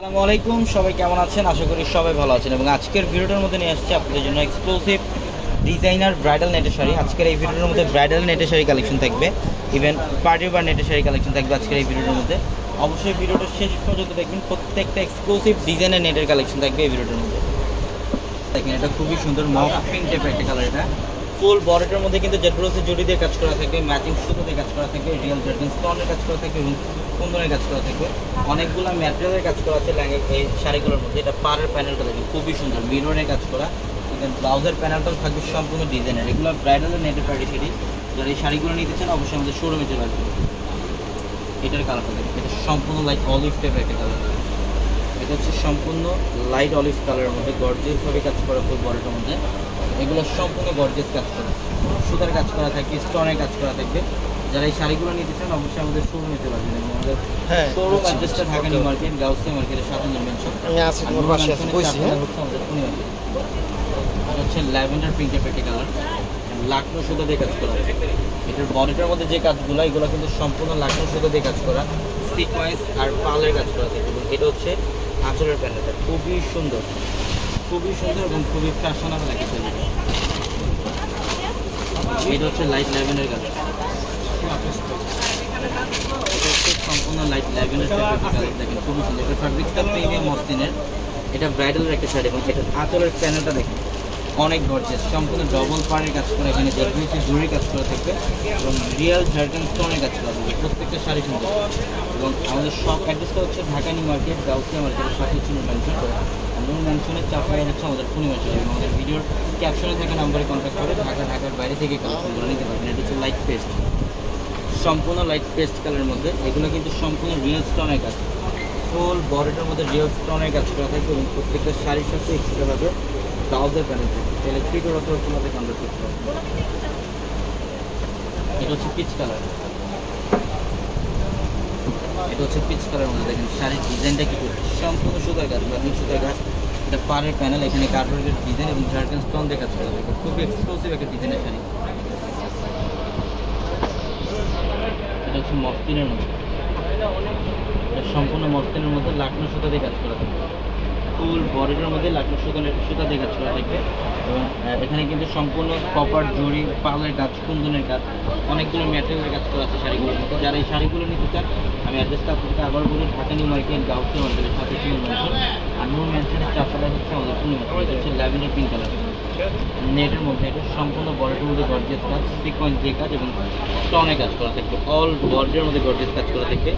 আসসালামু আলাইকুম, সবাই কেমন আছেন? আশা করি সবাই ভালো আছেন। এবং আজকের ভিডিওটার মধ্যে নিয়ে আসছি আপনাদের জন্য এক্সক্লুসিভ ডিজাইনার ব্রাইডাল নেটের শাড়ি। আজকের এই ভিডিওর মধ্যে ব্রাইডাল নেটের শাড়ি কালেকশন থাকবে, ইভেন পার্টি ওয়্যার নেটের শাড়ি কালেকশন থাকবে আজকের এই ভিডিওর মধ্যে। অবশ্যই ভিডিওটা শেষ পর্যন্ত দেখবেন, প্রত্যেকটা এক্সক্লুসিভ ডিজাইনের নেটের কালেকশন থাকবে এই ভিডিওটার মধ্যে। দেখেন, এটা খুবই সুন্দর মফ পিঙ্ক টাইপের একটা কালার। এটা ফুল বডিটার মধ্যে কিন্তু জেটব্রোসের জড়ি দিয়ে কাজ করা থাকবে, ম্যাচিং সুতো দিয়ে কাজ করা থাকবে, রিয়েল জার্কিন স্টোনের কাজ করা থাকবে এবং কুন্দনের কাজ করা থাকবে। অনেকগুলো ম্যাটেরিয়ালের কাজ করা আছে এই শাড়িগুলোর মধ্যে। এটা পাড়ের প্যানেলটা দেখেন খুবই সুন্দর, মিররের কাজ করা। ব্লাউজের প্যানেলটাও থাকবে সম্পূর্ণ ডিজাইনের। এগুলো ব্রাইডালের নেটের পার্টি শাড়ি। যারা এই শাড়িগুলো নিতে চান অবশ্যই আমাদের শোরুমে চলে আসবেন। এটার কালারটা দেখেন, এটা সম্পূর্ণ লাইট অলিভ টাইপের একটা কালার। এটা হচ্ছে সম্পূর্ণ লাইট অলিভ কালারের মধ্যে গর্জিয়াসভাবে কাজ করা ফুল বডিটার মধ্যে। এগুলো সম্পূর্ণ গর্জিয়াস কাজ করা, সুতার কাজ করা থাকবে, স্টোনের কাজ করা থাকবে। যারা এই শাড়িগুলো নিতে চান অবশ্যই আমাদের শোরুমে চলে আসবেন। আমাদের শোরুম অ্যাড্রেসটা ঢাকা নিউ মার্কেট, গাউসিয়া মার্কেটের সাথে মেনশন। এটা হচ্ছে ল্যাভেন্ডার পিঙ্ক টাইপের একটা কালার, লাকনো সুতো দিয়ে কাজ করা। এটার বডিটার মধ্যে যে কাজগুলো এগুলো কিন্তু সম্পূর্ণ লাকনো সুতো দিয়ে কাজ করা, সিকোয়েন্স আর পালের কাজ করা থাকে। এবং এটা হচ্ছে আঁচলের প্যানেলটা খুবই সুন্দর, খুবই সুন্দর এবং খুবই ফ্যাশনেবল একটা শাড়ি। এটা হচ্ছে লাইট ল্যাভেন্ডার কালার। এটা হচ্ছে সম্পূর্ণ লাইট ল্যাভেন্ডার টাইপের কালার। দেখেন খুবই সুন্দর। এটা ফ্যাব্রিকটা প্রিমিয়াম মসলিনের। এটা ব্রাইডালের একটা শাড়ি এবং এটা আঁচলের প্যানেলটা দেখেন অনেক গর্জিয়াস, সম্পূর্ণ ডবল পাড়ের কাজ করা। এখানে জেটব্রোসের জুড়ির কাজ করা থাকবে এবং রিয়েল জার্কিন স্টোনের কাজ করা থাকবে। প্রত্যেকটা শাড়ি সুন্দর। এবং আমাদের শপ অ্যাড্রেসটা হচ্ছে ঢাকা নিউ মার্কেট, গাউসিয়া মার্কেটের সাথে হচ্ছে মেনশন। এবং মেনশনের চারপাশে হচ্ছে আমাদের পূর্ণিমা শাড়ি। এবং আমাদের ভিডিওর ক্যাপশনে থাকা নাম্বারে কন্ট্যাক্ট করে ঢাকার বাইরে থেকে কালেকশনগুলো নিতে পারবেন। এটা হচ্ছে লাইট পেস্ট, সম্পূর্ণ লাইট পেস্ট কালারের মধ্যে। এগুলো কিন্তু সম্পূর্ণ রিয়েল স্টোনের কাজ, ফুল বডিটার মধ্যে রিয়েল স্টোনের কাজ করা থাকবে। এবং প্রত্যেকটা শাড়ির সাথে এক্সট্রাভাবে ব্লাউজের প্যানেল থাকে, ইলেকট্রিক ওর অথবা তোমাদের কনভার্ট করতে হবে। এটা হচ্ছে পিচ কালার। এটা হচ্ছে পিচ কালার মধ্যে দেখেন শাড়ির ডিজাইনটা কি করছে, সম্পূর্ণ সুতার কাজ, ম্যাচিং সুতার কাজ। এটা পাড়ের প্যানেল, এখানে কার্ডওয়ার্কের ডিজাইন এবং জার্কিন স্টোন দিয়ে কাজ করা থাকে। খুবই এক্সক্লুসিভ একটা ডিজাইনের শাড়ি। এটা হচ্ছে মসলিনের মধ্যে। এটা সম্পূর্ণ মসলিনের মধ্যে লাকনো সুতা দিয়ে কাজ করা থাকে। ফুল বডিটার মধ্যে লাকনো সুতা দিয়ে কাজ করা থাকবে। এবং এখানে কিন্তু সম্পূর্ণ কপার জড়ি, পালের কাজ, কুন্দনের কাজ, অনেকগুলো ম্যাটেরিয়ালের কাজ করা আছে শাড়িগুলোর মধ্যে। যারা এই শাড়িগুলো নিতে চান আমি অ্যাড্রেসটা আপনাদেরকে আবার বলি, ঢাকা নিউ মার্কেট, গাউসিয়া মার্কেটের সাথে ছিল মেনশন। আর নূর মেনশনের চারতলায় হচ্ছে আমাদের পূর্ণিমা। এটা হচ্ছে ল্যাভেন্ডার পিঙ্ক কালার নেটের মধ্যে। এটা সম্পূর্ণ বডিটার মধ্যে গর্জিয়াস কাজ, সিকোয়েন্স দিয়ে কাজ এবং স্টোনে কাজ করা থাকবে। অল বডির মধ্যে গর্জিয়াস কাজ করা থাকবে।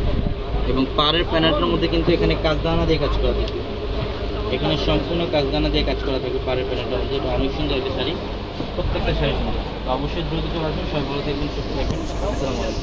এবং পাড়ের প্যানেলটার মধ্যে কিন্তু এখানে কাজদানা দিয়ে কাজ করা থাকবে। এখানে সম্পূর্ণ কাজদানা দিয়ে কাজ করা থাকবে পাড়ের প্যানেলটার মধ্যে। এটা অনেক সুন্দর একটা শাড়ি, প্রত্যেকটা শাড়ি সুন্দর। তো অবশ্যই দ্রুত চলে আসবেন। সবাই ভালো থাকবেন, সুস্থ থাকবেন। আসসালামু আলাইকুম।